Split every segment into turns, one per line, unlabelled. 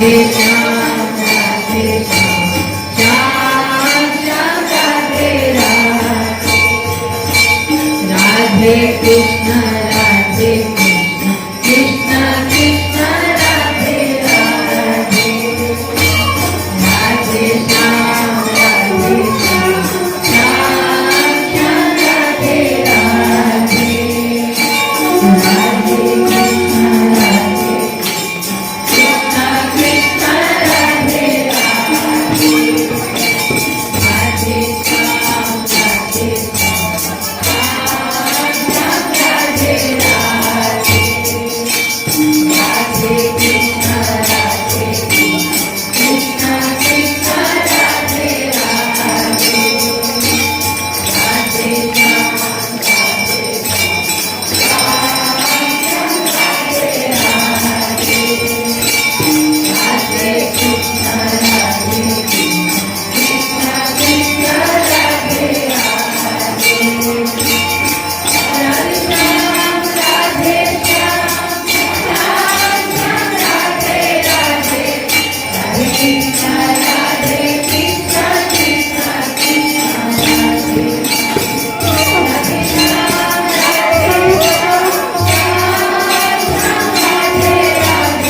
Shyam Radhe Shyam Shyam Radhe Radhe Radhe Krishna Radhe Krishna Krishna Krishna Radhe Radhe Radhe Shyam Radhe Shyam Shyam Shyam Radhe Radhe Radhe Krishna Radhe Krishna Krishna Radhe Radhe Radhe Shyam Radhe Shyam Shyam Radhe Radhe Radhe Krishna Radhe Krishna Krishna Radhe Radhe Radhe Shyam Radhe Radhe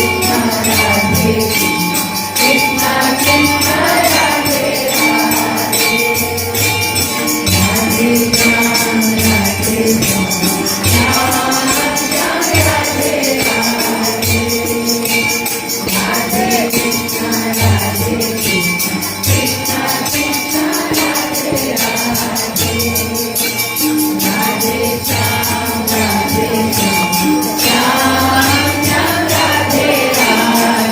Krishna Radhe Krishna Krishna Radhe Radhe Radhe Shyam Radhe Shyam Shyam Shyam Radhe Radhe Radhe Krishna Radhe Krishna Krishna Krishna Radhe Radhe Shyam Radhe Shyam Shyam Shyam Radhe Radhe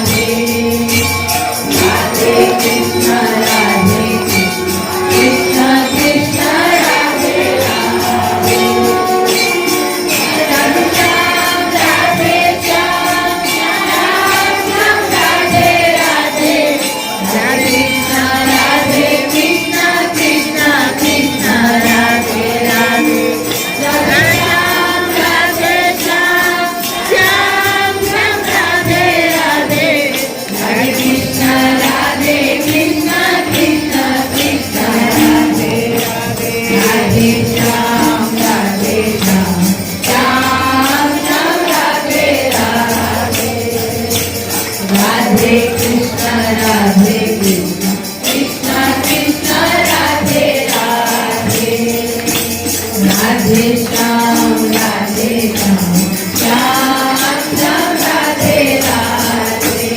Radhe Krishna Radhe Radhe Shyam Radhe Shyam Shyam Shyam Radhe Radhe Radhe Krishna Radhe Krishna Krishna Radhe Radhe Radhe Shyam Radhe Shyam Shyam Shyam Radhe Radhe Radhe Krishna Radhe Krishna Krishna Krishna Radhe Radhe Radhe Shyam Radhe Shyam Shyam Shyam Radhe Radhe Radhe Krishna Radhe Krishna Krishna Krishna Radhe Radhe Radhe Shyam Radhe Shyam Shyam Shyam Radhe Radhe Radhe Krishna Radhe Krishna Krishna Krishna Radhe Radhe Radhe Shyam Radhe Shyam Shyam Shyam Radhe Radhe Radhe Krishna Radhe Krishna Krishna Krishna Radhe Radhe Shyam Radhe Shyam Shyam Shyam Radhe Radhe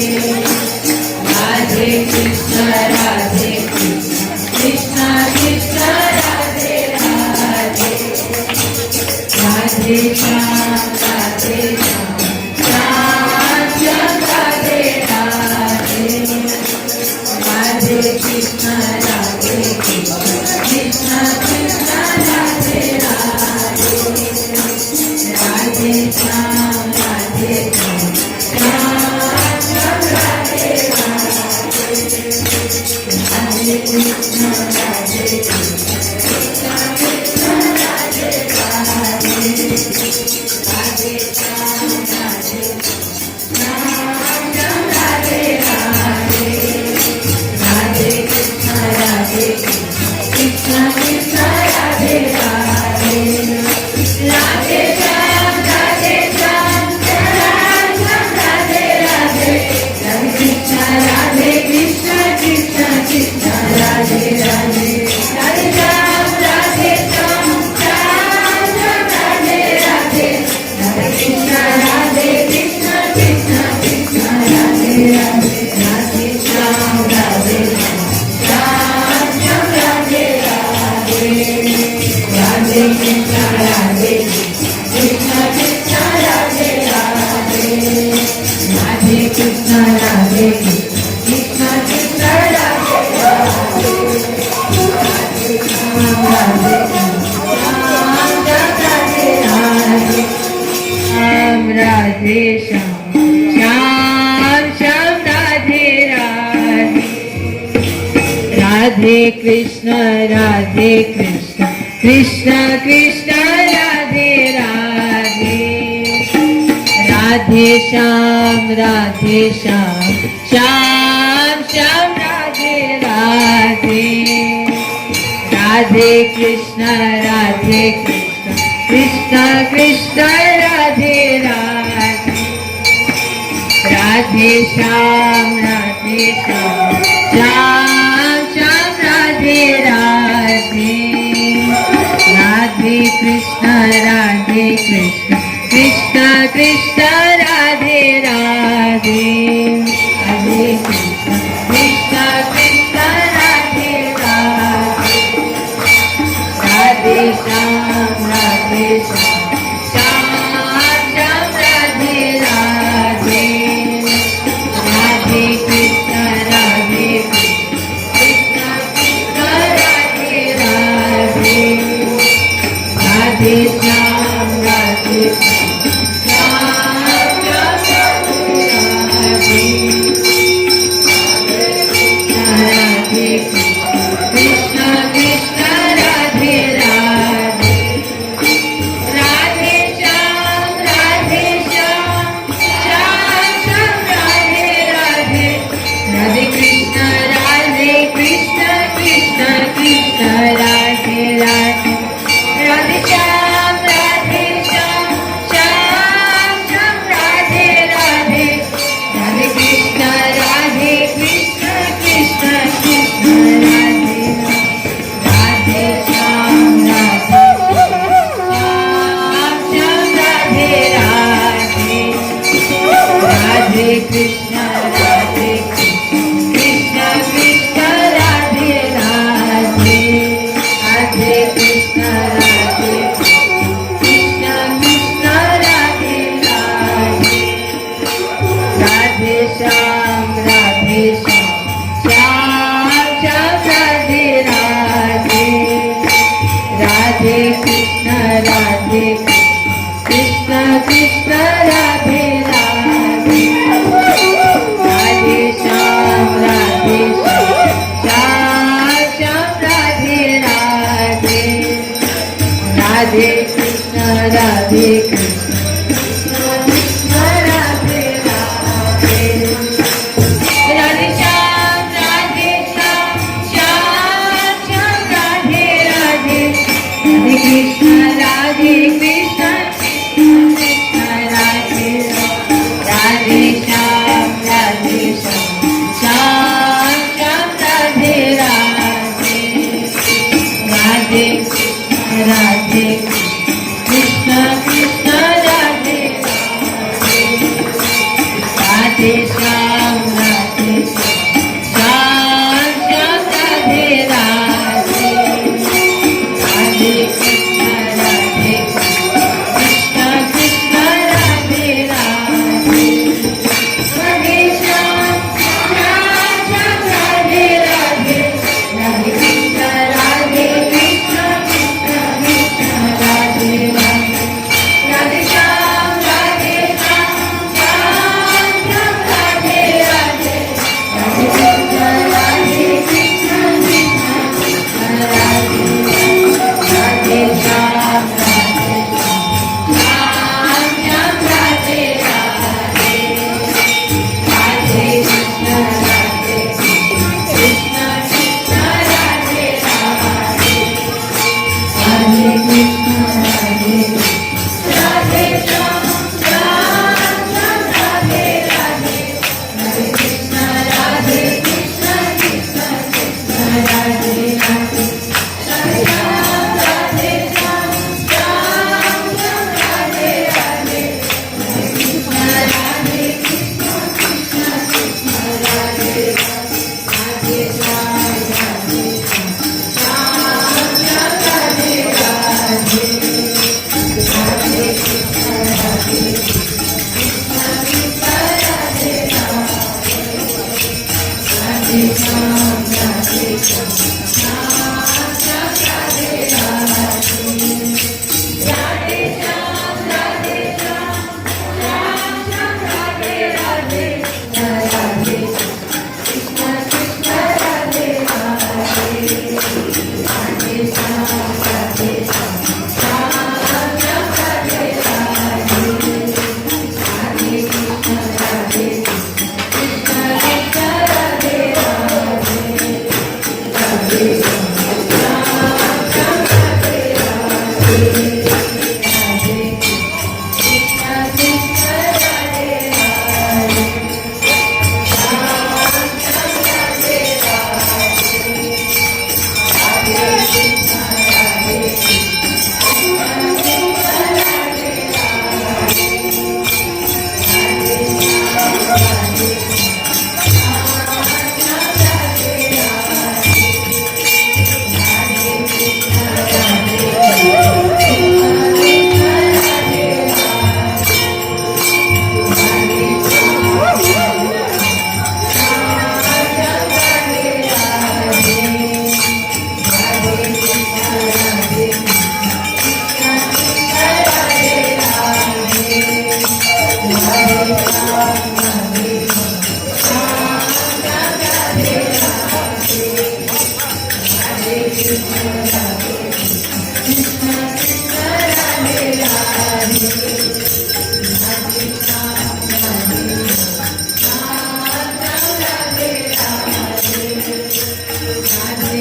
Radhe Krishna Radhe Krishna Krishna Krishna Radhe Radhe Radhe Shyam Radhe Shyam Shyam Shyam Radhe Radhe Radhe Krishna Radhe Krishna Krishna Krishna Radhe Radhe Radhe Shyam Radhe Shyam Shyam Shyam Radhe Radhe Radhe Krishna Radhe Krishna Krishna Krishna Radhe Radhe Radhe Shyam Radhe Shyam Shyam Shyam Radhe Radhe Radhe Krishna Radhe Krishna Krishna Krishna Radhe Radhe Radhe Shyam Radhe Shyam Shyam Radhe Radhe Radhe Krishna Radhe Krishna Krishna Radhe Radhe Radhe Shyam Radhe Shyam Shyam Shyam Radhe Radhe Radhe Krishna Radhe Krishna Krishna Krishna Radhe Radhe Radhe Shyam Radhe Shyam Shyam Shyam Radhe Radhe Radhe Krishna Radhe Krishna Krishna Krishna Radhe Radhe Radhe Shyam Radhe Shyam Shyam Radhe Krishna Krishna Krishna Radhe Radhe Radhe Shyam Shyam Shyam Radhe Radhe Radhe Krishna Krishna Krishna Radhe Radhe Radhe Shyam Shyam Shyam Radhe Radhe Radhe Krishna Krishna Krishna Radhe Radhe Radhe Krishna Krishna Radhe Radhe Radhe Shyam Shyam Shyam Radhe Radhe Radhe Krishna Krishna Krishna Radhe Radhe Radhe Shyam Hare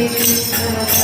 Krishna